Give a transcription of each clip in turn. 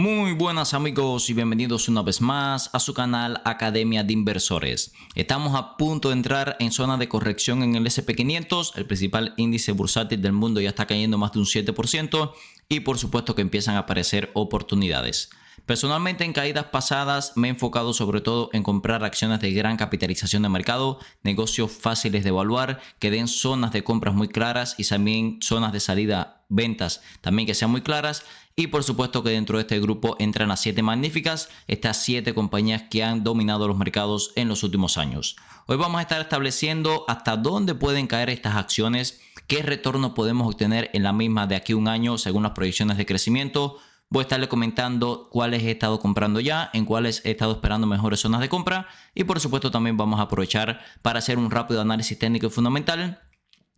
Muy buenas amigos y bienvenidos una vez más a su canal Academia de Inversores. Estamos a punto de entrar en zona de corrección en el S&P 500, el principal índice bursátil del mundo ya está cayendo más de un 7% y por supuesto que empiezan a aparecer oportunidades. Personalmente en caídas pasadas me he enfocado sobre todo en comprar acciones de gran capitalización de mercado, negocios fáciles de evaluar, que den zonas de compras muy claras y también zonas de salida, ventas también que sean muy claras. Y por supuesto que dentro de este grupo entran las 7 magníficas, estas 7 compañías que han dominado los mercados en los últimos años. Hoy vamos a estar estableciendo hasta dónde pueden caer estas acciones, qué retorno podemos obtener en la misma de aquí a un año según las proyecciones de crecimiento. Voy a estarle comentando cuáles he estado comprando ya, en cuáles he estado esperando mejores zonas de compra y por supuesto también vamos a aprovechar para hacer un rápido análisis técnico y fundamental,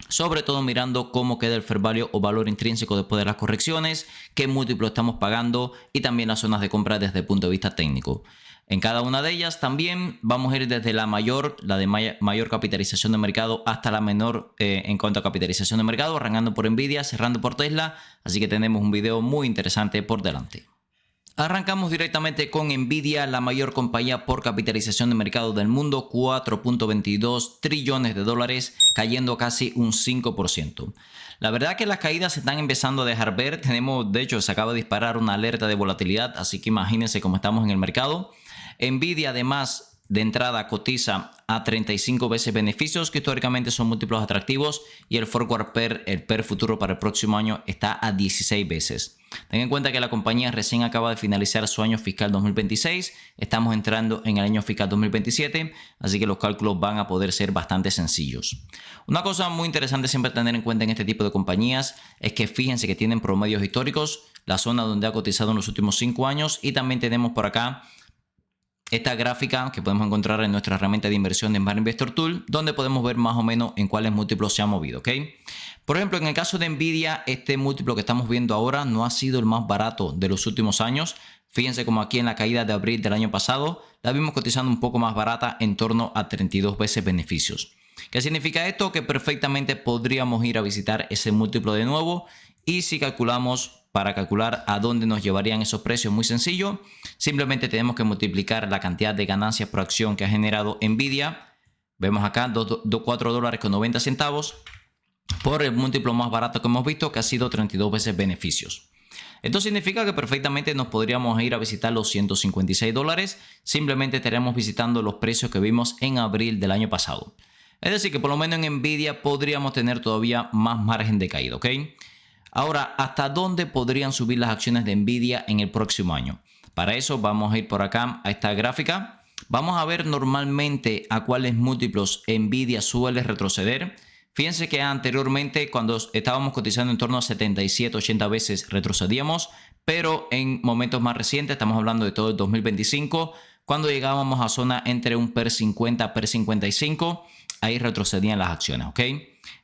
sobre todo mirando cómo queda el fair value o valor intrínseco después de las correcciones, qué múltiplo estamos pagando y también las zonas de compra desde el punto de vista técnico. En cada una de ellas también vamos a ir desde la de mayor capitalización de mercado hasta la menor en cuanto a capitalización de mercado, arrancando por Nvidia, cerrando por Tesla, así que tenemos un video muy interesante por delante. Arrancamos directamente con Nvidia, la mayor compañía por capitalización de mercado del mundo, 4.22 trillones de dólares, cayendo casi un 5%. La verdad que las caídas se están empezando a dejar ver. De hecho, se acaba de disparar una alerta de volatilidad, así que imagínense cómo estamos en el mercado. Nvidia además de entrada cotiza a 35 veces beneficios, que históricamente son múltiplos atractivos, y el forward PER, el PER futuro para el próximo año, está a 16 veces. Ten en cuenta que la compañía recién acaba de finalizar su año fiscal 2026, estamos entrando en el año fiscal 2027, así que los cálculos van a poder ser bastante sencillos. Una cosa muy interesante siempre tener en cuenta en este tipo de compañías es que fíjense que tienen promedios históricos, la zona donde ha cotizado en los últimos 5 años, y también tenemos por acá esta gráfica que podemos encontrar en nuestra herramienta de inversión de Smart Investor Tool, donde podemos ver más o menos en cuáles múltiplos se ha movido, ¿ok? Por ejemplo, en el caso de Nvidia, este múltiplo que estamos viendo ahora no ha sido el más barato de los últimos años. Fíjense como aquí en la caída de abril del año pasado, la vimos cotizando un poco más barata, en torno a 32 veces beneficios. ¿Qué significa esto? Que perfectamente podríamos ir a visitar ese múltiplo de nuevo, y si calculamos, para calcular a dónde nos llevarían esos precios, muy sencillo. Simplemente tenemos que multiplicar la cantidad de ganancias por acción que ha generado Nvidia. Vemos acá $4.90 por el múltiplo más barato que hemos visto, que ha sido 32 veces beneficios. Esto significa que perfectamente nos podríamos ir a visitar los $156. Simplemente estaremos visitando los precios que vimos en abril del año pasado. Es decir, que por lo menos en Nvidia podríamos tener todavía más margen de caída, ¿ok? Ahora, ¿hasta dónde podrían subir las acciones de Nvidia en el próximo año? Para eso vamos a ir por acá a esta gráfica. Vamos a ver normalmente a cuáles múltiplos Nvidia suele retroceder. Fíjense que anteriormente, cuando estábamos cotizando en torno a 77, 80 veces, retrocedíamos, pero en momentos más recientes, estamos hablando de todo el 2025, cuando llegábamos a zona entre un PER 50, PER 55, ahí retrocedían las acciones, ¿ok?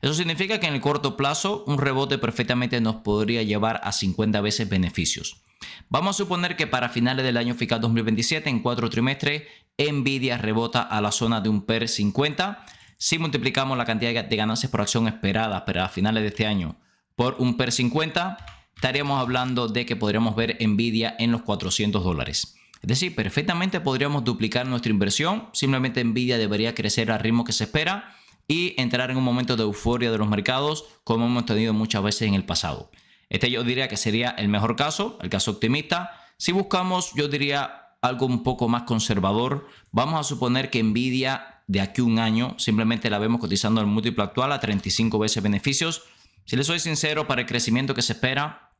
Eso significa que en el corto plazo un rebote perfectamente nos podría llevar a 50 veces beneficios. Vamos a suponer que para finales del año fiscal 2027, en 4 trimestres, Nvidia rebota a la zona de un PER 50. Si multiplicamos la cantidad de ganancias por acción esperadas para finales de este año por un PER 50, estaríamos hablando de que podríamos ver Nvidia en los $400. Es decir, perfectamente podríamos duplicar nuestra inversión. Simplemente Nvidia debería crecer al ritmo que se espera y entrar en un momento de euforia de los mercados, como hemos tenido muchas veces en el pasado. Este yo diría que sería el mejor caso, el caso optimista. Si buscamos, yo diría algo un poco más conservador, vamos a suponer que Nvidia de aquí a un año simplemente la vemos cotizando el múltiplo actual a 35 veces beneficios. Si les soy sincero, para el crecimiento que se espera,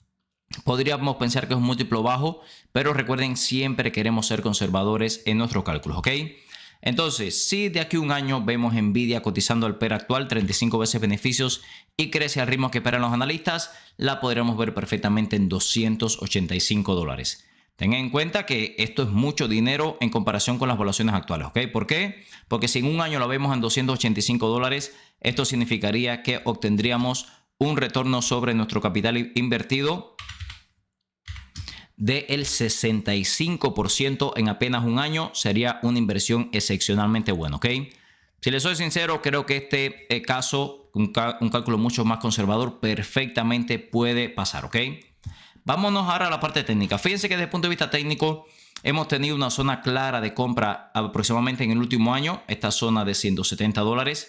podríamos pensar que es un múltiplo bajo, pero recuerden, siempre queremos ser conservadores en nuestros cálculos, ¿ok? Entonces, si de aquí a un año vemos Nvidia cotizando al PER actual 35 veces beneficios y crece al ritmo que esperan los analistas, la podremos ver perfectamente en $285. Tengan en cuenta que esto es mucho dinero en comparación con las valuaciones actuales, ¿ok? ¿Por qué? Porque si en un año la vemos en $285, esto significaría que obtendríamos un retorno sobre nuestro capital invertido del 65% en apenas un año. Sería una inversión excepcionalmente buena, ¿ok? Si les soy sincero, creo que este caso, un cálculo mucho más conservador, perfectamente puede pasar, ¿ok? Vámonos ahora a la parte técnica. Fíjense que desde el punto de vista técnico hemos tenido una zona clara de compra aproximadamente en el último año, esta zona de $170.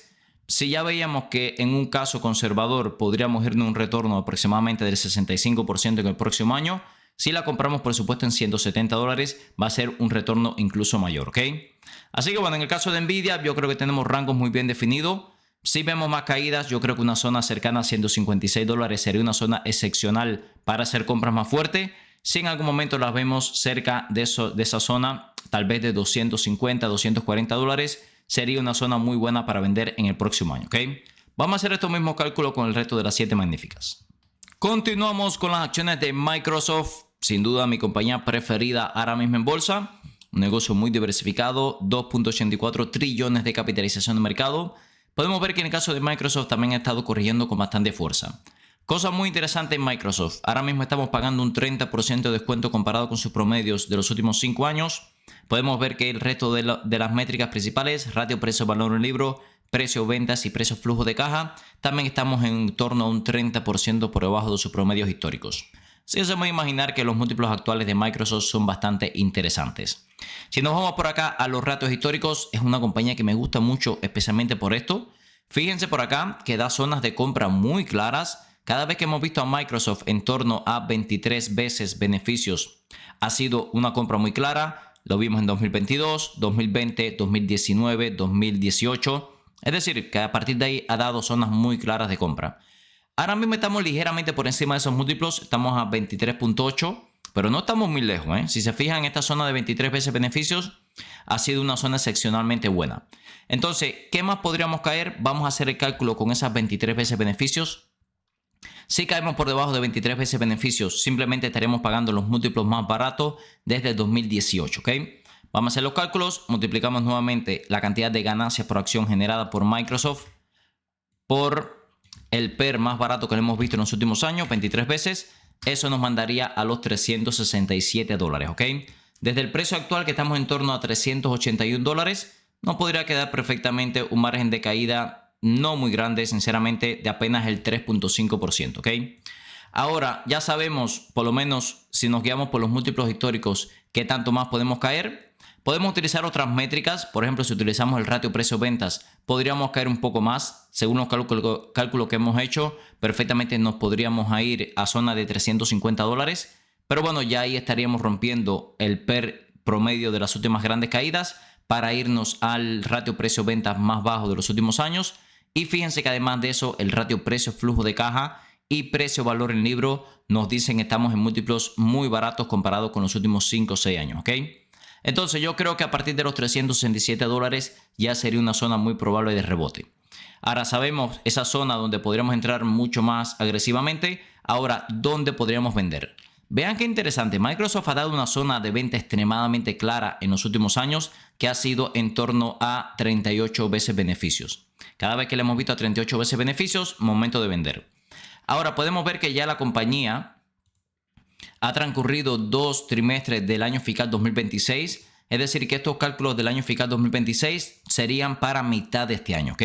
Si ya veíamos que en un caso conservador podríamos irnos a un retorno aproximadamente del 65% en el próximo año, si la compramos por supuesto en $170 va a ser un retorno incluso mayor, ¿ok? Así que bueno, en el caso de Nvidia yo creo que tenemos rangos muy bien definidos. Si vemos más caídas, yo creo que una zona cercana a $156 sería una zona excepcional para hacer compras más fuertes. Si en algún momento las vemos cerca de esa zona, tal vez de $250, $240, sería una zona muy buena para vender en el próximo año, ¿ok? Vamos a hacer estos mismos cálculos con el resto de las 7 magníficas. Continuamos con las acciones de Microsoft, sin duda mi compañía preferida ahora mismo en bolsa. Un negocio muy diversificado, 2.84 trillones de capitalización de mercado. Podemos ver que en el caso de Microsoft también ha estado corrigiendo con bastante fuerza. Cosa muy interesante en Microsoft. Ahora mismo estamos pagando un 30% de descuento comparado con sus promedios de los últimos 5 años. Podemos ver que el resto de las métricas principales, ratio precio-valor en libro, precio ventas y precio flujo de caja, también estamos en torno a un 30% por debajo de sus promedios históricos. Así que se puede imaginar que los múltiplos actuales de Microsoft son bastante interesantes. Si nos vamos por acá a los ratios históricos, es una compañía que me gusta mucho, especialmente por esto. Fíjense por acá que da zonas de compra muy claras. Cada vez que hemos visto a Microsoft en torno a 23 veces beneficios, ha sido una compra muy clara. Lo vimos en 2022, 2020, 2019, 2018. Es decir, que a partir de ahí ha dado zonas muy claras de compra. Ahora mismo estamos ligeramente por encima de esos múltiplos, estamos a 23.8, pero no estamos muy lejos, ¿eh? Si se fijan, esta zona de 23 veces beneficios ha sido una zona excepcionalmente buena. Entonces, ¿qué más podríamos caer? Vamos a hacer el cálculo con esas 23 veces beneficios. Si caemos por debajo de 23 veces beneficios, simplemente estaremos pagando los múltiplos más baratos desde el 2018, ¿ok? Vamos a hacer los cálculos, multiplicamos nuevamente la cantidad de ganancias por acción generada por Microsoft por el PER más barato que hemos visto en los últimos años, 23 veces. Eso nos mandaría a los $367, ¿ok? Desde el precio actual, que estamos en torno a $381, nos podría quedar perfectamente un margen de caída no muy grande, sinceramente, de apenas el 3.5%, ¿ok? Ahora, ya sabemos, por lo menos si nos guiamos por los múltiplos históricos, qué tanto más podemos caer. Podemos utilizar otras métricas, por ejemplo, si utilizamos el ratio precio-ventas, podríamos caer un poco más. Según los cálculos que hemos hecho, perfectamente nos podríamos ir a zona de $350. Pero bueno, ya ahí estaríamos rompiendo el PER promedio de las últimas grandes caídas para irnos al ratio precio-ventas más bajo de los últimos años. Y fíjense que además de eso, el ratio precio-flujo de caja y precio-valor en libro nos dicen que estamos en múltiplos muy baratos comparados con los últimos 5 o 6 años, ¿ok? Entonces yo creo que a partir de los $367 ya sería una zona muy probable de rebote. Ahora sabemos esa zona donde podríamos entrar mucho más agresivamente. Ahora, ¿dónde podríamos vender? Vean qué interesante. Microsoft ha dado una zona de venta extremadamente clara en los últimos años que ha sido en torno a 38 veces beneficios. Cada vez que le hemos visto a 38 veces beneficios, momento de vender. Ahora podemos ver que ya la compañía ha transcurrido 2 trimestres del año fiscal 2026, es decir, que estos cálculos del año fiscal 2026 serían para mitad de este año, ¿ok?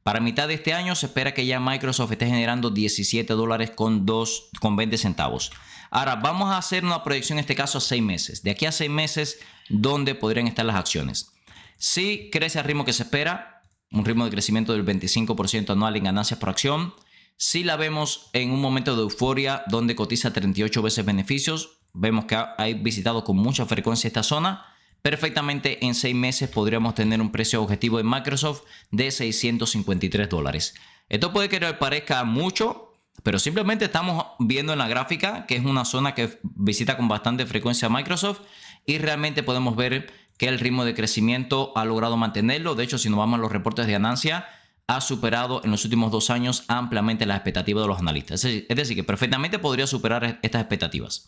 Para mitad de este año se espera que ya Microsoft esté generando $17.20 centavos. Ahora, vamos a hacer una proyección en este caso a 6 meses. De aquí a 6 meses, ¿dónde podrían estar las acciones? Si crece al ritmo que se espera, un ritmo de crecimiento del 25% anual en ganancias por acción. Si la vemos en un momento de euforia donde cotiza 38 veces beneficios, vemos que ha visitado con mucha frecuencia esta zona. Perfectamente en 6 meses podríamos tener un precio objetivo de Microsoft de $653. Esto puede que no parezca mucho, pero simplemente estamos viendo en la gráfica que es una zona que visita con bastante frecuencia Microsoft y realmente podemos ver que el ritmo de crecimiento ha logrado mantenerlo. De hecho, si nos vamos a los reportes de ganancia, ha superado en los últimos 2 años ampliamente las expectativas de los analistas. Es decir, que perfectamente podría superar estas expectativas.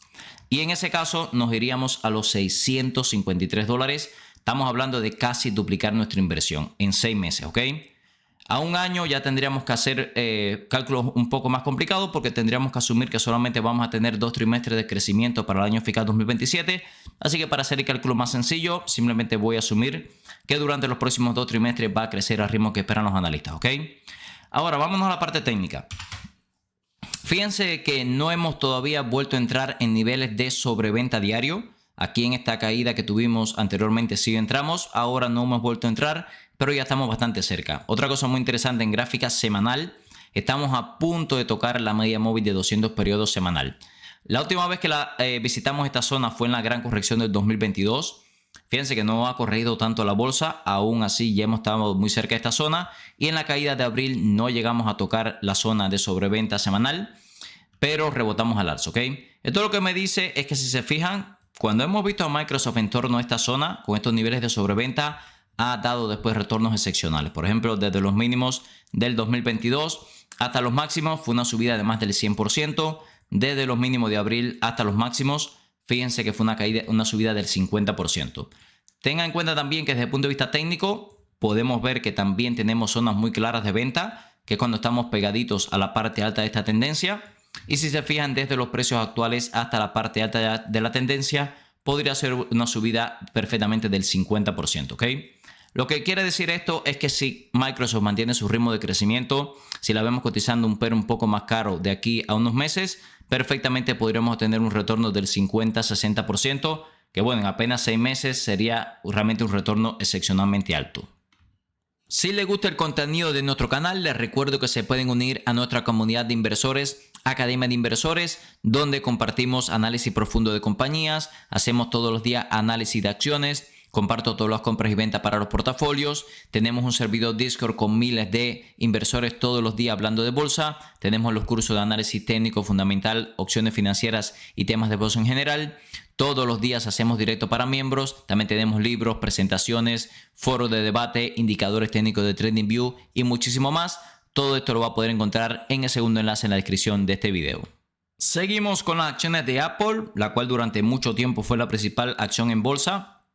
Y en ese caso nos iríamos a los $653. Estamos hablando de casi duplicar nuestra inversión en 6 meses, ¿ok? A un año ya tendríamos que hacer cálculos un poco más complicados porque tendríamos que asumir que solamente vamos a tener 2 trimestres de crecimiento para el año fiscal 2027. Así que para hacer el cálculo más sencillo, simplemente voy a asumir que durante los próximos 2 trimestres va a crecer al ritmo que esperan los analistas, ¿ok? Ahora, vámonos a la parte técnica. Fíjense que no hemos todavía vuelto a entrar en niveles de sobreventa diario. Aquí en esta caída que tuvimos anteriormente sí entramos, ahora no hemos vuelto a entrar, pero ya estamos bastante cerca. Otra cosa muy interesante en gráfica semanal, estamos a punto de tocar la media móvil de 200 periodos semanal. La última vez que visitamos esta zona fue en la gran corrección del 2022. Fíjense que no ha corregido tanto la bolsa, aún así ya hemos estado muy cerca de esta zona y en la caída de abril no llegamos a tocar la zona de sobreventa semanal, pero rebotamos al alza, ¿ok? Esto lo que me dice es que si se fijan, cuando hemos visto a Microsoft en torno a esta zona, con estos niveles de sobreventa, ha dado después retornos excepcionales. Por ejemplo, desde los mínimos del 2022 hasta los máximos fue una subida de más del 100%. Desde los mínimos de abril hasta los máximos, fíjense que fue una subida del 50%. Tengan en cuenta también que desde el punto de vista técnico, podemos ver que también tenemos zonas muy claras de venta, que es cuando estamos pegaditos a la parte alta de esta tendencia. Y si se fijan desde los precios actuales hasta la parte alta de la tendencia, podría ser una subida perfectamente del 50%, ¿ok? Lo que quiere decir esto es que si Microsoft mantiene su ritmo de crecimiento, si la vemos cotizando un PER un poco más caro de aquí a unos meses, perfectamente podríamos tener un retorno del 50-60%, que bueno, en apenas 6 meses sería realmente un retorno excepcionalmente alto. Si les gusta el contenido de nuestro canal, les recuerdo que se pueden unir a nuestra comunidad de inversores, Academia de Inversores, donde compartimos análisis profundo de compañías, hacemos todos los días análisis de acciones, comparto todas las compras y ventas para los portafolios, tenemos un servidor Discord con miles de inversores todos los días hablando de bolsa, tenemos los cursos de análisis técnico fundamental, opciones financieras y temas de bolsa en general. Todos los días hacemos directo para miembros, también tenemos libros, presentaciones, foros de debate, indicadores técnicos de TradingView y muchísimo más. Todo esto lo va a poder encontrar en el segundo enlace en la descripción de este video. Seguimos con las acciones de Apple, la cual durante mucho tiempo fue la principal acción en bolsa.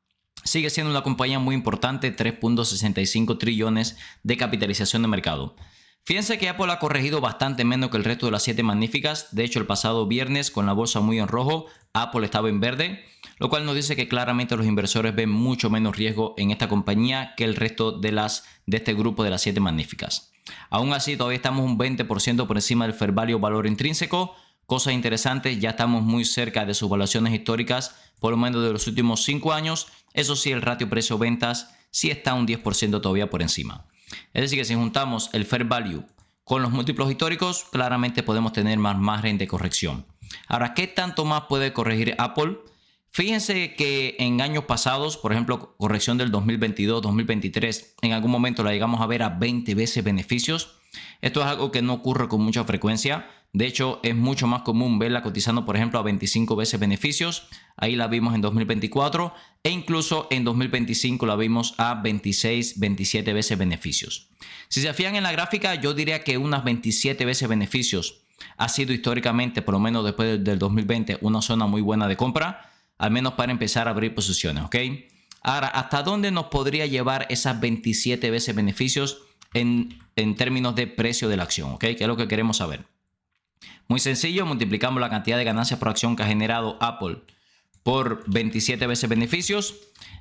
Sigue siendo una compañía muy importante, 3.65 trillones de capitalización de mercado. Fíjense que Apple ha corregido bastante menos que el resto de las 7 magníficas. De hecho, el pasado viernes, con la bolsa muy en rojo, Apple estaba en verde, lo cual nos dice que claramente los inversores ven mucho menos riesgo en esta compañía que el resto de este grupo de las 7 magníficas. Aún así, todavía estamos un 20% por encima del fair value valor intrínseco. Cosas interesantes, ya estamos muy cerca de sus valuaciones históricas, por lo menos de los últimos 5 años. Eso sí, el ratio precio-ventas sí está un 10% todavía por encima. Es decir, que si juntamos el fair value con los múltiplos históricos, claramente podemos tener más margen de corrección. Ahora, ¿qué tanto más puede corregir Apple? Fíjense que en años pasados, por ejemplo, corrección del 2022, 2023, en algún momento la llegamos a ver a 20 veces beneficios. Esto es algo que no ocurre con mucha frecuencia. De hecho, es mucho más común verla cotizando, por ejemplo, a 25 veces beneficios. Ahí la vimos en 2024 e incluso en 2025 la vimos a 26, 27 veces beneficios. Si se fijan en la gráfica, yo diría que unas 27 veces beneficios ha sido históricamente, por lo menos después del 2020, una zona muy buena de compra, al menos para empezar a abrir posiciones, ¿ok? Ahora, ¿hasta dónde nos podría llevar esas 27 veces beneficios en términos de precio de la acción, ¿ok? ¿Qué es lo que queremos saber? Muy sencillo, multiplicamos la cantidad de ganancias por acción que ha generado Apple por 27 veces beneficios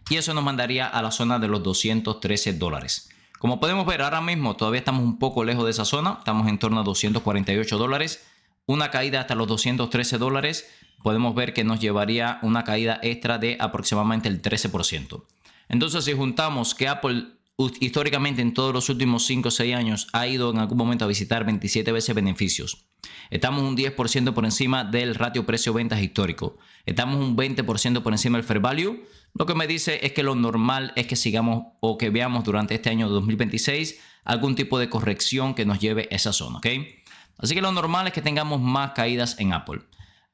y eso nos mandaría a la zona de los $213. Como podemos ver, ahora mismo todavía estamos un poco lejos de esa zona, estamos en torno a $248. Una caída hasta los $213 podemos ver que nos llevaría una caída extra de aproximadamente el 13%. Entonces, si juntamos que Apple históricamente en todos los últimos 5 o 6 años ha ido en algún momento a visitar 27 veces beneficios, estamos un 10% por encima del ratio precio-ventas histórico, estamos un 20% por encima del fair value, lo que me dice es que lo normal es que sigamos o que veamos durante este año 2026 algún tipo de corrección que nos lleve a esa zona, ¿ok? Así que lo normal es que tengamos más caídas en Apple.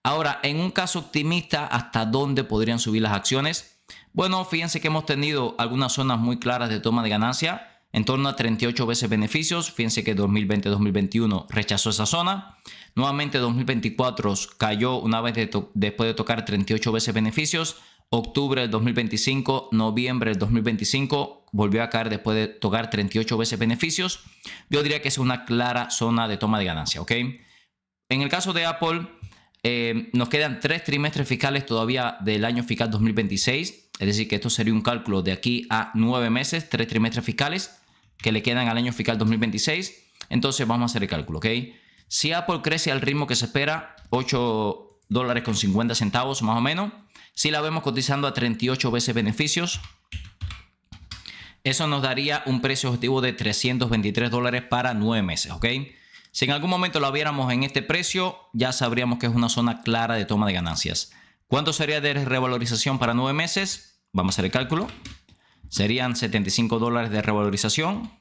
Ahora, en un caso optimista, ¿hasta dónde podrían subir las acciones? Bueno, fíjense que hemos tenido algunas zonas muy claras de toma de ganancia, en torno a 38 veces beneficios. Fíjense que 2020-2021 rechazó esa zona. Nuevamente 2024 cayó una vez después de tocar 38 veces beneficios. Octubre del 2025, noviembre del 2025 volvió a caer después de tocar 38 veces beneficios. Yo diría que es una clara zona de toma de ganancia, ¿ok? En el caso de Apple, nos quedan 3 trimestres fiscales todavía del año fiscal 2026. Es decir, que esto sería un cálculo de aquí a 9 meses, 3 trimestres fiscales que le quedan al año fiscal 2026. Entonces vamos a hacer el cálculo, ¿ok? Si Apple crece al ritmo que se espera, $8.50 más o menos, si la vemos cotizando a 38 veces beneficios, eso nos daría un precio objetivo de $323 para 9 meses, ¿ok? Si en algún momento la viéramos en este precio, ya sabríamos que es una zona clara de toma de ganancias. ¿Cuánto sería de revalorización para 9 meses? Vamos a hacer el cálculo. Serían $75 de revalorización.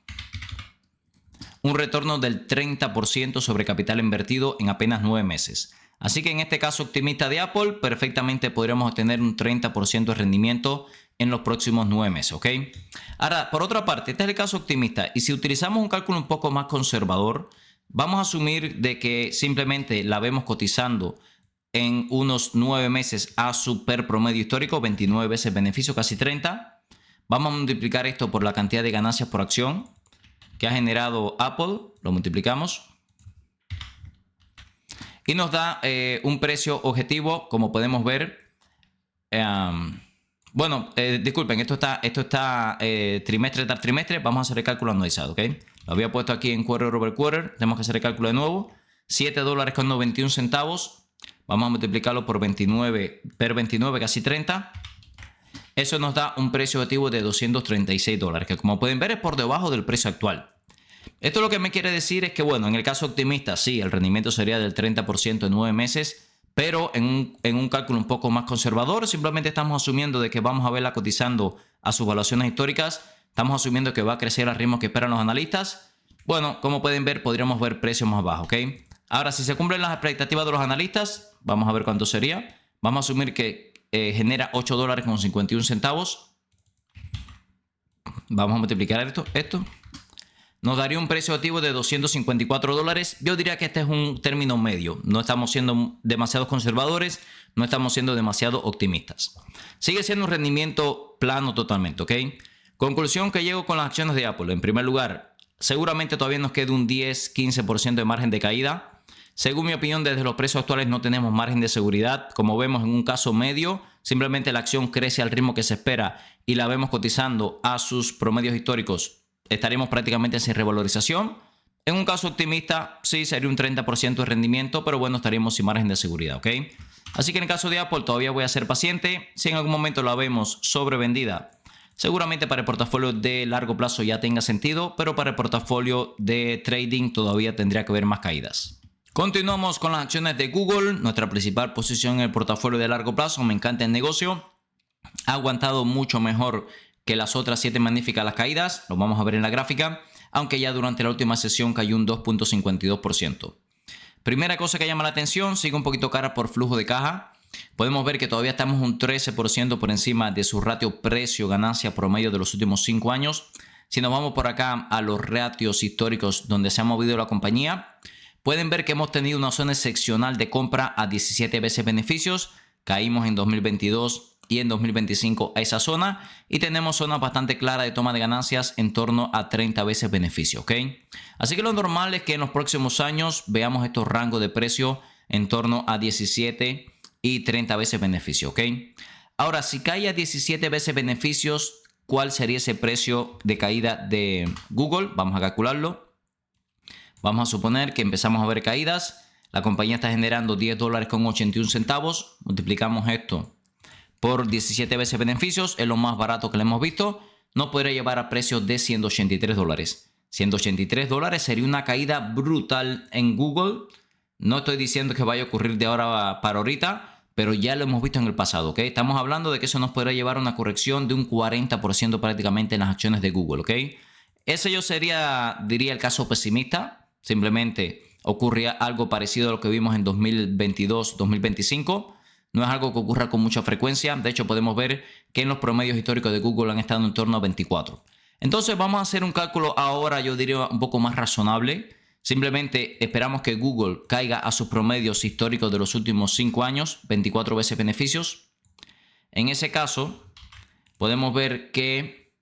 Un retorno del 30% sobre capital invertido en apenas 9 meses. Así que en este caso optimista de Apple, perfectamente podríamos obtener un 30% de rendimiento en los próximos 9 meses, ¿ok? Ahora, por otra parte, este es el caso optimista. Y si utilizamos un cálculo un poco más conservador, vamos a asumir de que simplemente la vemos cotizando en unos 9 meses a super promedio histórico, 29 veces beneficio, casi 30. Vamos a multiplicar esto por la cantidad de ganancias por acción que ha generado Apple. Lo multiplicamos. Y nos da un precio objetivo, como podemos ver. Disculpen, esto está trimestre tras trimestre. Vamos a hacer el cálculo anualizado, ¿ok? Lo había puesto aquí en quarter over quarter. Tenemos que hacer el cálculo de nuevo. $7.91. Vamos a multiplicarlo por 29, per 29, casi 30. Eso nos da un precio objetivo de $236, que como pueden ver es por debajo del precio actual. Esto lo que me quiere decir es que, bueno, en el caso optimista, sí, el rendimiento sería del 30% en 9 meses, pero en un cálculo un poco más conservador, simplemente estamos asumiendo de que vamos a verla cotizando a sus valuaciones históricas. Estamos asumiendo que va a crecer al ritmo que esperan los analistas. Bueno, como pueden ver, podríamos ver precios más bajos, ¿ok? Ahora, si se cumplen las expectativas de los analistas, vamos a ver cuánto sería. Vamos a asumir que genera $8.51. Vamos a multiplicar esto. Nos daría un precio objetivo de $254. Yo diría que este es un término medio. No estamos siendo demasiado conservadores, no estamos siendo demasiado optimistas. Sigue siendo un rendimiento plano totalmente, ¿ok? Conclusión que llego con las acciones de Apple. En primer lugar, seguramente todavía nos queda un 10-15% de margen de caída. Según mi opinión, desde los precios actuales no tenemos margen de seguridad. Como vemos en un caso medio, simplemente la acción crece al ritmo que se espera y la vemos cotizando a sus promedios históricos. Estaremos prácticamente sin revalorización. En un caso optimista, sí, sería un 30% de rendimiento, pero bueno, estaríamos sin margen de seguridad, ¿ok? Así que en el caso de Apple todavía voy a ser paciente. Si en algún momento la vemos sobrevendida, seguramente para el portafolio de largo plazo ya tenga sentido, pero para el portafolio de trading todavía tendría que haber más caídas. Continuamos con las acciones de Google, nuestra principal posición en el portafolio de largo plazo. Me encanta el negocio. Ha aguantado mucho mejor que las otras 7 magníficas las caídas. Lo vamos a ver en la gráfica, aunque ya durante la última sesión cayó un 2.52%. Primera cosa que llama la atención, sigue un poquito cara por flujo de caja. Podemos ver que todavía estamos un 13% por encima de su ratio precio-ganancia promedio de los últimos 5 años. Si nos vamos por acá a los ratios históricos donde se ha movido la compañía, pueden ver que hemos tenido una zona excepcional de compra a 17 veces beneficios. Caímos en 2022 y en 2025 a esa zona. Y tenemos zonas bastante claras de toma de ganancias en torno a 30 veces beneficio, ¿ok? Así que lo normal es que en los próximos años veamos estos rangos de precio en torno a 17 y 30 veces beneficio, ¿ok? Ahora, si cae a 17 veces beneficios, ¿cuál sería ese precio de caída de Google? Vamos a calcularlo. Vamos a suponer que empezamos a ver caídas. La compañía está generando $10.81. Multiplicamos esto por 17 veces beneficios. Es lo más barato que le hemos visto. Nos podría llevar a precios de $183. $183 sería una caída brutal en Google. No estoy diciendo que vaya a ocurrir de ahora para ahorita, pero ya lo hemos visto en el pasado, ¿ok? Estamos hablando de que eso nos podría llevar a una corrección de un 40% prácticamente en las acciones de Google, ¿ok? Ese yo diría el caso pesimista. Simplemente ocurría algo parecido a lo que vimos en 2022-2025. No es algo que ocurra con mucha frecuencia. De hecho, podemos ver que en los promedios históricos de Google han estado en torno a 24. Entonces, vamos a hacer un cálculo ahora, yo diría, un poco más razonable. Simplemente esperamos que Google caiga a sus promedios históricos de los últimos 5 años, 24 veces beneficios. En ese caso, podemos ver que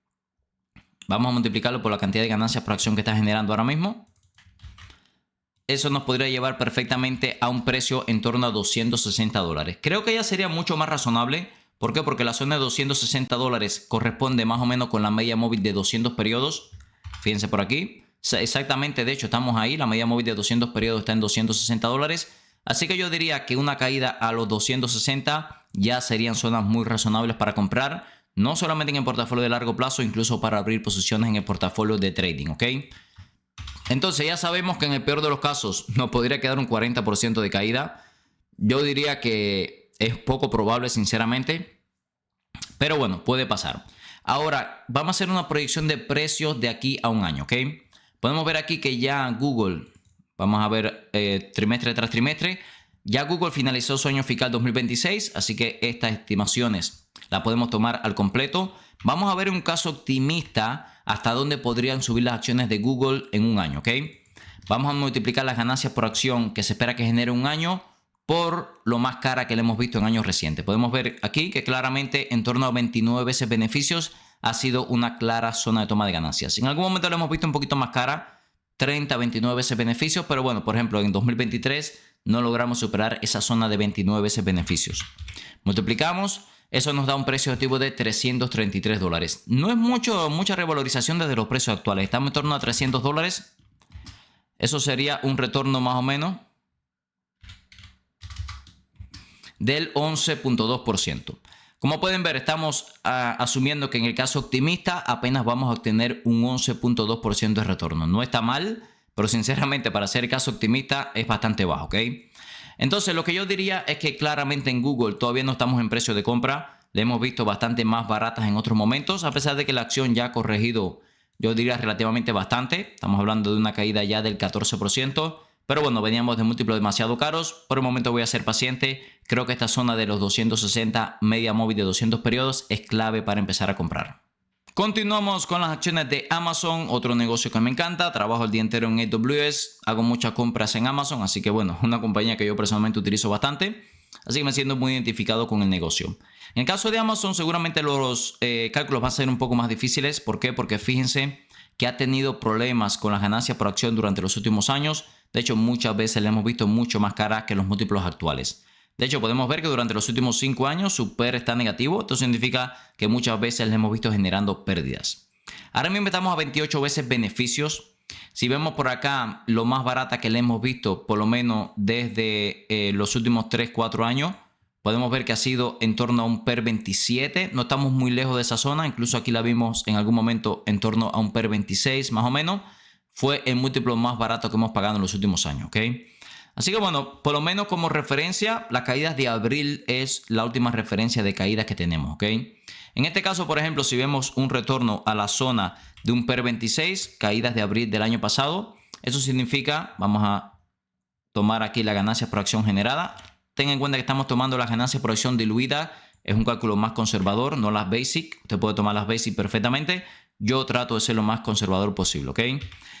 vamos a multiplicarlo por la cantidad de ganancias por acción que está generando ahora mismo. Eso nos podría llevar perfectamente a un precio en torno a $260. Creo que ya sería mucho más razonable. ¿Por qué? Porque la zona de $260 corresponde más o menos con la media móvil de 200 periodos. Fíjense por aquí. Exactamente, de hecho, estamos ahí. La media móvil de 200 periodos está en $260. Así que yo diría que una caída a los 260 ya serían zonas muy razonables para comprar. No solamente en el portafolio de largo plazo, incluso para abrir posiciones en el portafolio de trading, ¿ok? Entonces ya sabemos que en el peor de los casos nos podría quedar un 40% de caída. Yo diría que es poco probable, sinceramente. Pero bueno, puede pasar. Ahora, vamos a hacer una proyección de precios de aquí a un año, ¿ok? Podemos ver aquí que ya Google, vamos a ver trimestre tras trimestre, ya Google finalizó su año fiscal 2026, así que estas estimaciones las podemos tomar al completo. Vamos a ver un caso optimista hasta dónde podrían subir las acciones de Google en un año, ¿ok? Vamos a multiplicar las ganancias por acción que se espera que genere un año por lo más cara que le hemos visto en años recientes. Podemos ver aquí que claramente en torno a 29 veces beneficios ha sido una clara zona de toma de ganancias. En algún momento lo hemos visto un poquito más cara, 30, 29 veces beneficios, pero bueno, por ejemplo, en 2023 no logramos superar esa zona de 29 veces beneficios. Multiplicamos, eso nos da un precio objetivo de $333. No es mucha revalorización desde los precios actuales, estamos en torno a $300. Eso sería un retorno más o menos del 11.2%. Como pueden ver, estamos asumiendo que en el caso optimista apenas vamos a obtener un 11.2% de retorno. No está mal, pero sinceramente para ser el caso optimista es bastante bajo, ¿ok? Entonces lo que yo diría es que claramente en Google todavía no estamos en precio de compra. Le hemos visto bastante más baratas en otros momentos, a pesar de que la acción ya ha corregido, yo diría relativamente bastante. Estamos hablando de una caída ya del 14%. Pero bueno, veníamos de múltiplos demasiado caros. Por el momento voy a ser paciente. Creo que esta zona de los 260, media móvil de 200 periodos, es clave para empezar a comprar. Continuamos con las acciones de Amazon, otro negocio que me encanta. Trabajo el día entero en AWS, hago muchas compras en Amazon, así que bueno, una compañía que yo personalmente utilizo bastante. Así que me siento muy identificado con el negocio. En el caso de Amazon, seguramente los cálculos van a ser un poco más difíciles. ¿Por qué? Porque fíjense que ha tenido problemas con las ganancias por acción durante los últimos años. De hecho, muchas veces le hemos visto mucho más cara que los múltiplos actuales. De hecho, podemos ver que durante los últimos 5 años su PER está negativo. Esto significa que muchas veces le hemos visto generando pérdidas. Ahora mismo estamos a 28 veces beneficios. Si vemos por acá lo más barata que le hemos visto, por lo menos desde los últimos 3-4 años, podemos ver que ha sido en torno a un PER 27. No estamos muy lejos de esa zona. Incluso aquí la vimos en algún momento en torno a un PER 26 más o menos. Fue el múltiplo más barato que hemos pagado en los últimos años, ¿ok? Así que bueno, por lo menos como referencia, las caídas de abril es la última referencia de caídas que tenemos, ¿ok? En este caso, por ejemplo, si vemos un retorno a la zona de un PER 26, caídas de abril del año pasado, eso significa, vamos a tomar aquí la ganancia por acción generada. Tengan en cuenta que estamos tomando las ganancias por acción diluidas. Es un cálculo más conservador, no las basic. Usted puede tomar las basic perfectamente. Yo trato de ser lo más conservador posible, ¿ok?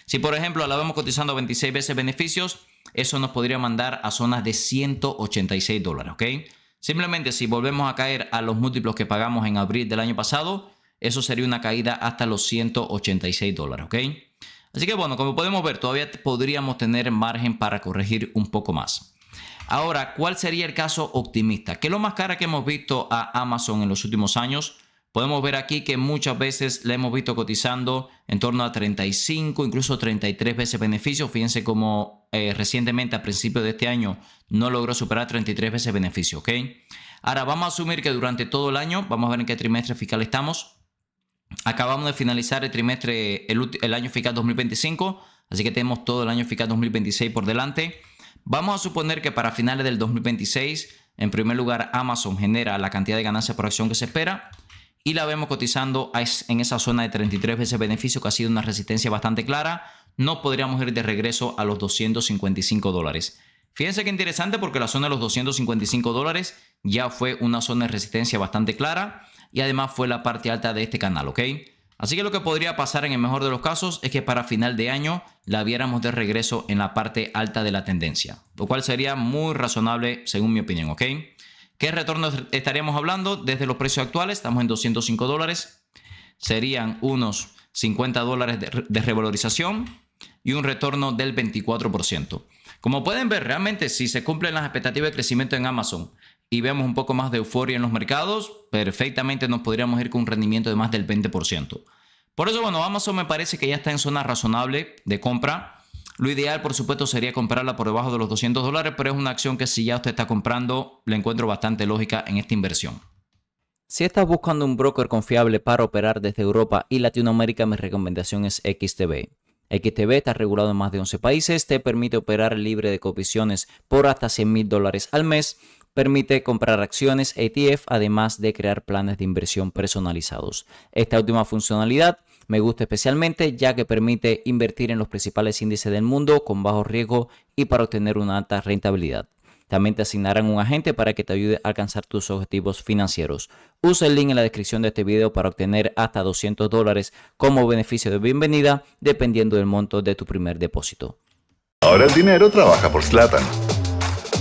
Si por ejemplo la vemos cotizando 26 veces beneficios, eso nos podría mandar a zonas de $186, ¿ok? Simplemente si volvemos a caer a los múltiplos que pagamos en abril del año pasado, eso sería una caída hasta los $186, ¿ok? Así que bueno, como podemos ver, todavía podríamos tener margen para corregir un poco más. Ahora, ¿cuál sería el caso optimista? ¿Qué es lo más caro que hemos visto a Amazon en los últimos años? Podemos ver aquí que muchas veces le hemos visto cotizando en torno a 35, incluso 33 veces beneficios. Fíjense cómo recientemente a principios de este año no logró superar 33 veces beneficios, ¿ok? Ahora vamos a asumir que durante todo el año, vamos a ver en qué trimestre fiscal estamos. Acabamos de finalizar el trimestre, el año fiscal 2025, así que tenemos todo el año fiscal 2026 por delante. Vamos a suponer que para finales del 2026, en primer lugar, Amazon genera la cantidad de ganancias por acción que se espera y la vemos cotizando en esa zona de 33 veces beneficio, que ha sido una resistencia bastante clara. No podríamos ir de regreso a los $255. Fíjense qué interesante, porque la zona de los $255 ya fue una zona de resistencia bastante clara y además fue la parte alta de este canal, ¿ok? Así que lo que podría pasar en el mejor de los casos es que para final de año la viéramos de regreso en la parte alta de la tendencia, lo cual sería muy razonable según mi opinión, ¿ok? ¿Qué retorno estaríamos hablando? Desde los precios actuales estamos en $205, serían unos $50 de revalorización y un retorno del 24%. Como pueden ver, realmente si se cumplen las expectativas de crecimiento en Amazon y vemos un poco más de euforia en los mercados, perfectamente nos podríamos ir con un rendimiento de más del 20%. Por eso, bueno, Amazon me parece que ya está en zona razonable de compra. Lo ideal, por supuesto, sería comprarla por debajo de los $200, pero es una acción que si ya usted está comprando, le encuentro bastante lógica en esta inversión. Si estás buscando un broker confiable para operar desde Europa y Latinoamérica, mi recomendación es XTB. XTB está regulado en más de 11 países, te permite operar libre de comisiones por hasta $100,000 al mes, permite comprar acciones ETF, además de crear planes de inversión personalizados. Esta última funcionalidad me gusta especialmente ya que permite invertir en los principales índices del mundo con bajo riesgo y para obtener una alta rentabilidad. También te asignarán un agente para que te ayude a alcanzar tus objetivos financieros. Usa el link en la descripción de este video para obtener hasta $200 como beneficio de bienvenida, dependiendo del monto de tu primer depósito. Ahora el dinero trabaja por Zlatan.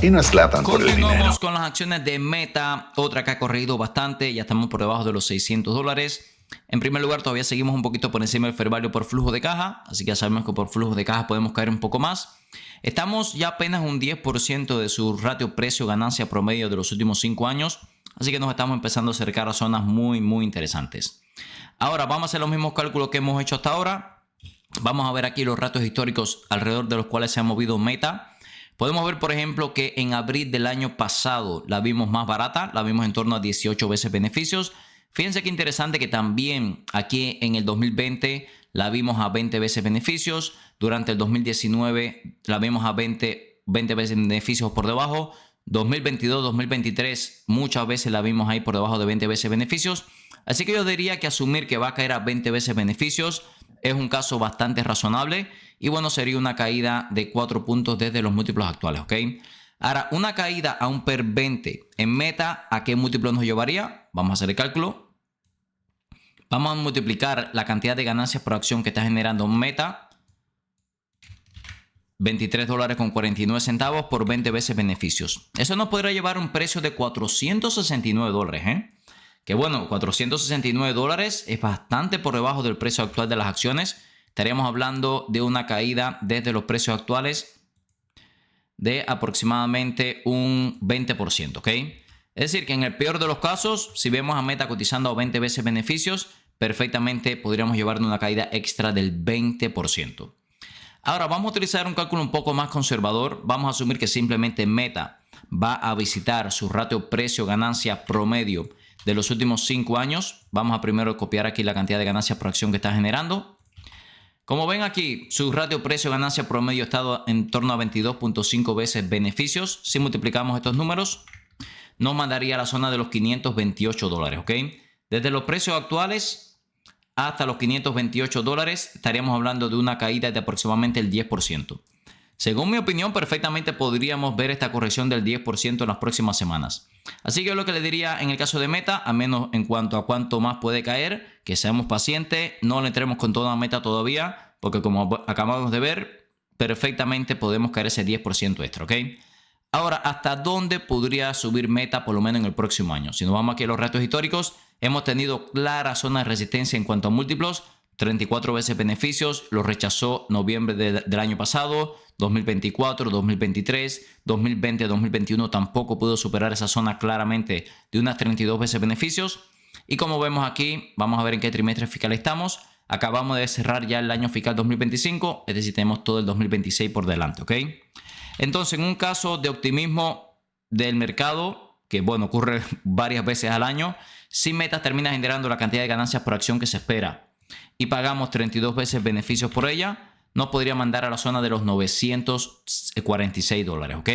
Y no es Zlatan por el dinero. Continuamos con las acciones de Meta, otra que ha corrido bastante, ya estamos por debajo de los $600. En primer lugar, todavía seguimos un poquito por encima del fair value por flujo de caja, así que ya sabemos que por flujo de caja podemos caer un poco más. Estamos ya apenas un 10% de su ratio precio-ganancia promedio de los últimos 5 años, así que nos estamos empezando a acercar a zonas muy interesantes. Ahora vamos a hacer los mismos cálculos que hemos hecho hasta ahora. Vamos a ver aquí los ratios históricos alrededor de los cuales se ha movido Meta. Podemos ver, por ejemplo, que en abril del año pasado la vimos más barata, la vimos en torno a 18 veces beneficios. Fíjense qué interesante que también aquí en el 2020 la vimos a 20 veces beneficios. Durante el 2019 la vimos a 20 veces beneficios por debajo. 2022, 2023 muchas veces la vimos ahí por debajo de 20 veces beneficios. Así que yo diría que asumir que va a caer a 20 veces beneficios es un caso bastante razonable. Y bueno, sería una caída de 4 puntos desde los múltiplos actuales, ¿ok? Ahora, una caída a un PER 20 en Meta, ¿a qué múltiplo nos llevaría? Vamos a hacer el cálculo. Vamos a multiplicar la cantidad de ganancias por acción que está generando Meta. $23.49 por 20 veces beneficios. Eso nos podría llevar a un precio de $469, ¿eh? Que bueno, $469 es bastante por debajo del precio actual de las acciones. Estaríamos hablando de una caída desde los precios actuales de aproximadamente un 20%, ¿ok? Es decir, que en el peor de los casos, si vemos a Meta cotizando a 20 veces beneficios, perfectamente podríamos llevarnos una caída extra del 20%. Ahora vamos a utilizar un cálculo un poco más conservador. Vamos a asumir que simplemente Meta va a visitar su ratio precio-ganancia promedio de los últimos 5 años. Vamos a primero copiar aquí la cantidad de ganancias por acción que está generando. Como ven aquí, su ratio precio-ganancia promedio ha estado en torno a 22.5 veces beneficios. Si multiplicamos estos números, nos mandaría a la zona de los $528, ¿ok? Desde los precios actuales hasta los $528 estaríamos hablando de una caída de aproximadamente el 10%. Según mi opinión, perfectamente podríamos ver esta corrección del 10% en las próximas semanas. Así que yo lo que le diría en el caso de Meta, a menos en cuanto a cuánto más puede caer, que seamos pacientes, no le entremos con toda Meta todavía, porque como acabamos de ver, perfectamente podemos caer ese 10% extra, ¿ok? Ahora, ¿hasta dónde podría subir Meta por lo menos en el próximo año? Si nos vamos aquí a los ratios históricos, hemos tenido clara zona de resistencia en cuanto a múltiplos, 34 veces beneficios, lo rechazó noviembre del año pasado, 2024, 2023, 2020, 2021 tampoco pudo superar esa zona claramente de unas 32 veces beneficios. Y como vemos aquí, vamos a ver en qué trimestre fiscal estamos. Acabamos de cerrar ya el año fiscal 2025, es decir, tenemos todo el 2026 por delante, ¿ok? Entonces, en un caso de optimismo del mercado, que bueno, ocurre varias veces al año, si Meta termina generando la cantidad de ganancias por acción que se espera y pagamos 32 veces beneficios por ella, nos podría mandar a la zona de los $946, ¿ok?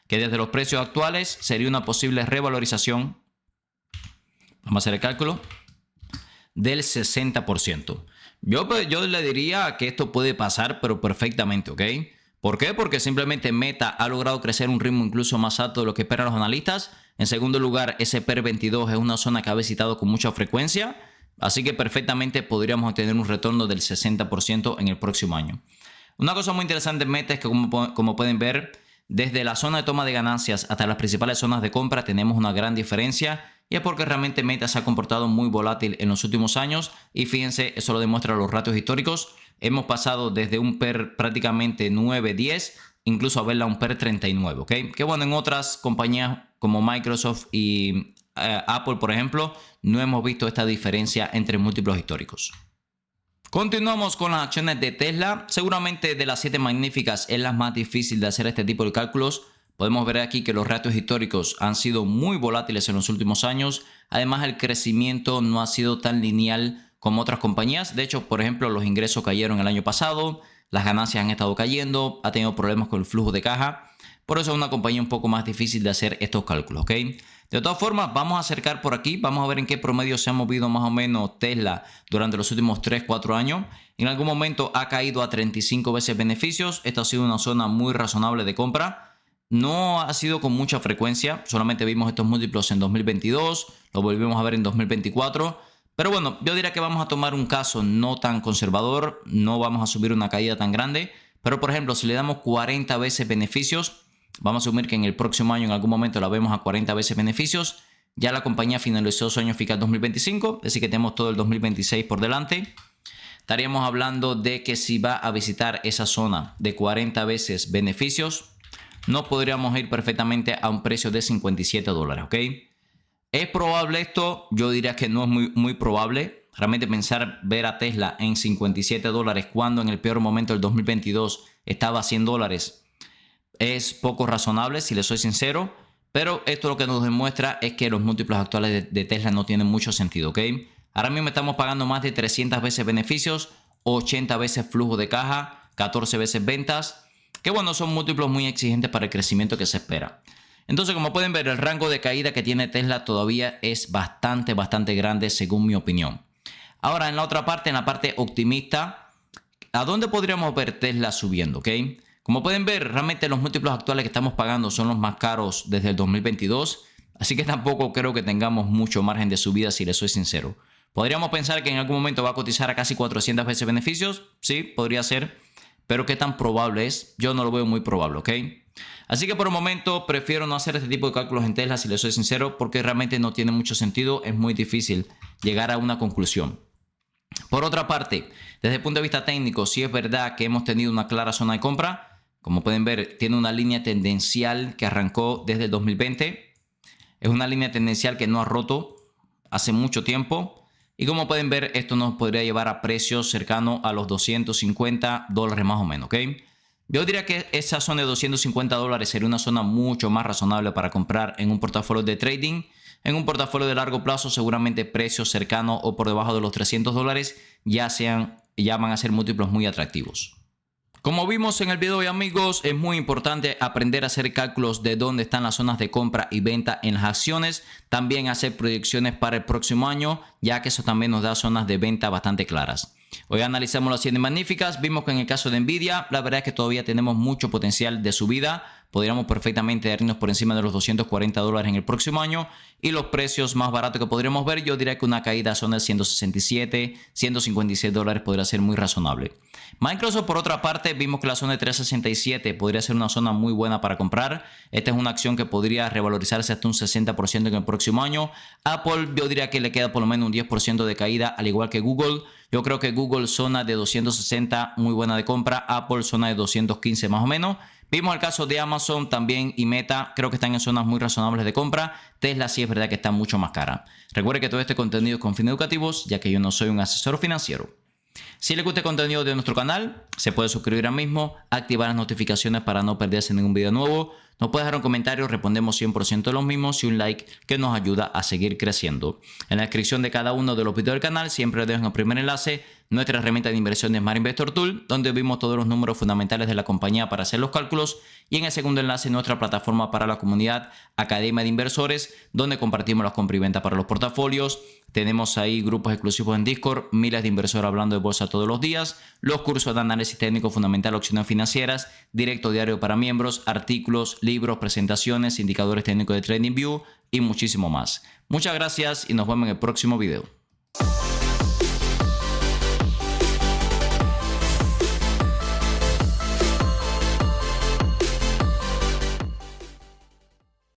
Que desde los precios actuales sería una posible revalorización, vamos a hacer el cálculo, del 60%. Yo le diría que esto puede pasar, pero perfectamente, ¿ok? ¿Por qué? Porque simplemente Meta ha logrado crecer a un ritmo incluso más alto de lo que esperan los analistas. En segundo lugar, ese PER 22 es una zona que ha visitado con mucha frecuencia. Así que perfectamente podríamos obtener un retorno del 60% en el próximo año. Una cosa muy interesante en Meta es que como pueden ver, desde la zona de toma de ganancias hasta las principales zonas de compra tenemos una gran diferencia. Y es porque realmente Meta se ha comportado muy volátil en los últimos años. Y fíjense, eso lo demuestran los ratios históricos. Hemos pasado desde un PER prácticamente 9, 10, incluso a verla un PER 39, ¿ok? Que bueno, en otras compañías como Microsoft y Apple, por ejemplo, no hemos visto esta diferencia entre múltiplos históricos. Continuamos con las acciones de Tesla. Seguramente de las 7 magníficas es la más difícil de hacer este tipo de cálculos. Podemos ver aquí que los ratios históricos han sido muy volátiles en los últimos años. Además, el crecimiento no ha sido tan lineal como otras compañías. De hecho, por ejemplo, los ingresos cayeron el año pasado, las ganancias han estado cayendo, ha tenido problemas con el flujo de caja. Por eso es una compañía un poco más difícil de hacer estos cálculos, ¿ok? De todas formas, vamos a acercar por aquí. Vamos a ver en qué promedio se ha movido más o menos Tesla durante los últimos 3-4 años. En algún momento ha caído a 35 veces beneficios. Esta ha sido una zona muy razonable de compra. No ha sido con mucha frecuencia. Solamente vimos estos múltiplos en 2022. Lo volvimos a ver en 2024. Pero bueno, yo diría que vamos a tomar un caso no tan conservador. No vamos a subir una caída tan grande. Pero por ejemplo, si le damos 40 veces beneficios, vamos a asumir que en el próximo año en algún momento la vemos a 40 veces beneficios. Ya la compañía finalizó su año fiscal 2025, así que tenemos todo el 2026 por delante. Estaríamos hablando de que si va a visitar esa zona de 40 veces beneficios, nos podríamos ir perfectamente a un precio de $57, ¿ok? ¿Es probable esto? Yo diría que no es muy probable. Realmente pensar ver a Tesla en $57 cuando en el peor momento del 2022 estaba a $100 es poco razonable, si le soy sincero. Pero esto lo que nos demuestra es que los múltiplos actuales de Tesla no tienen mucho sentido, ¿ok? Ahora mismo estamos pagando más de 300 veces beneficios, 80 veces flujo de caja, 14 veces ventas. Que bueno, son múltiplos muy exigentes para el crecimiento que se espera. Entonces, como pueden ver, el rango de caída que tiene Tesla todavía es bastante grande según mi opinión. Ahora, en la otra parte, en la parte optimista, ¿a dónde podríamos ver Tesla subiendo, ok? Como pueden ver, realmente los múltiplos actuales que estamos pagando son los más caros desde el 2022. Así que tampoco creo que tengamos mucho margen de subida, si les soy sincero. ¿Podríamos pensar que en algún momento va a cotizar a casi 400 veces beneficios? Sí, podría ser. Pero ¿qué tan probable es? Yo no lo veo muy probable, ¿ok? Así que por el momento prefiero no hacer este tipo de cálculos en Tesla, si les soy sincero, porque realmente no tiene mucho sentido. Es muy difícil llegar a una conclusión. Por otra parte, desde el punto de vista técnico, sí es verdad que hemos tenido una clara zona de compra. Como pueden ver, tiene una línea tendencial que arrancó desde el 2020. Es una línea tendencial que no ha roto hace mucho tiempo. Y como pueden ver, esto nos podría llevar a precios cercanos a los $250 más o menos, ¿ok? Yo diría que esa zona de $250 sería una zona mucho más razonable para comprar en un portafolio de trading. En un portafolio de largo plazo, seguramente precios cercanos o por debajo de los $300 ya van a ser múltiplos muy atractivos. Como vimos en el video, amigos, es muy importante aprender a hacer cálculos de dónde están las zonas de compra y venta en las acciones. También hacer proyecciones para el próximo año, ya que eso también nos da zonas de venta bastante claras. Hoy analizamos las 7 magníficas. Vimos que en el caso de Nvidia, la verdad es que todavía tenemos mucho potencial de subida. Podríamos perfectamente irnos por encima de los $240 en el próximo año. Y los precios más baratos que podríamos ver, yo diría que una caída a zona de $167, $156 podría ser muy razonable. Microsoft, por otra parte, vimos que la zona de 367 podría ser una zona muy buena para comprar. Esta es una acción que podría revalorizarse hasta un 60% en el próximo año. Apple, yo diría que le queda por lo menos un 10% de caída, al igual que Google. Yo creo que Google zona de 260 muy buena de compra, Apple zona de 215 más o menos. Vimos el caso de Amazon también y Meta, creo que están en zonas muy razonables de compra. Tesla sí es verdad que está mucho más cara. Recuerde que todo este contenido es con fines educativos, ya que yo no soy un asesor financiero. Si les gusta el contenido de nuestro canal, se puede suscribir ahora mismo, activar las notificaciones para no perderse ningún video nuevo. Nos puede dejar un comentario, respondemos 100% de los mismos y un like que nos ayuda a seguir creciendo. En la descripción de cada uno de los videos del canal siempre les dejo en el primer enlace nuestra herramienta de inversión de Smart Investor Tool, donde vimos todos los números fundamentales de la compañía para hacer los cálculos, y en el segundo enlace nuestra plataforma para la comunidad Academia de Inversores, donde compartimos las compra y venta para los portafolios. Tenemos ahí grupos exclusivos en Discord, miles de inversores hablando de bolsa todos los días, los cursos de análisis técnico fundamental, opciones financieras, directo diario para miembros, artículos, libros, presentaciones, indicadores técnicos de TradingView y muchísimo más. Muchas gracias y nos vemos en el próximo video.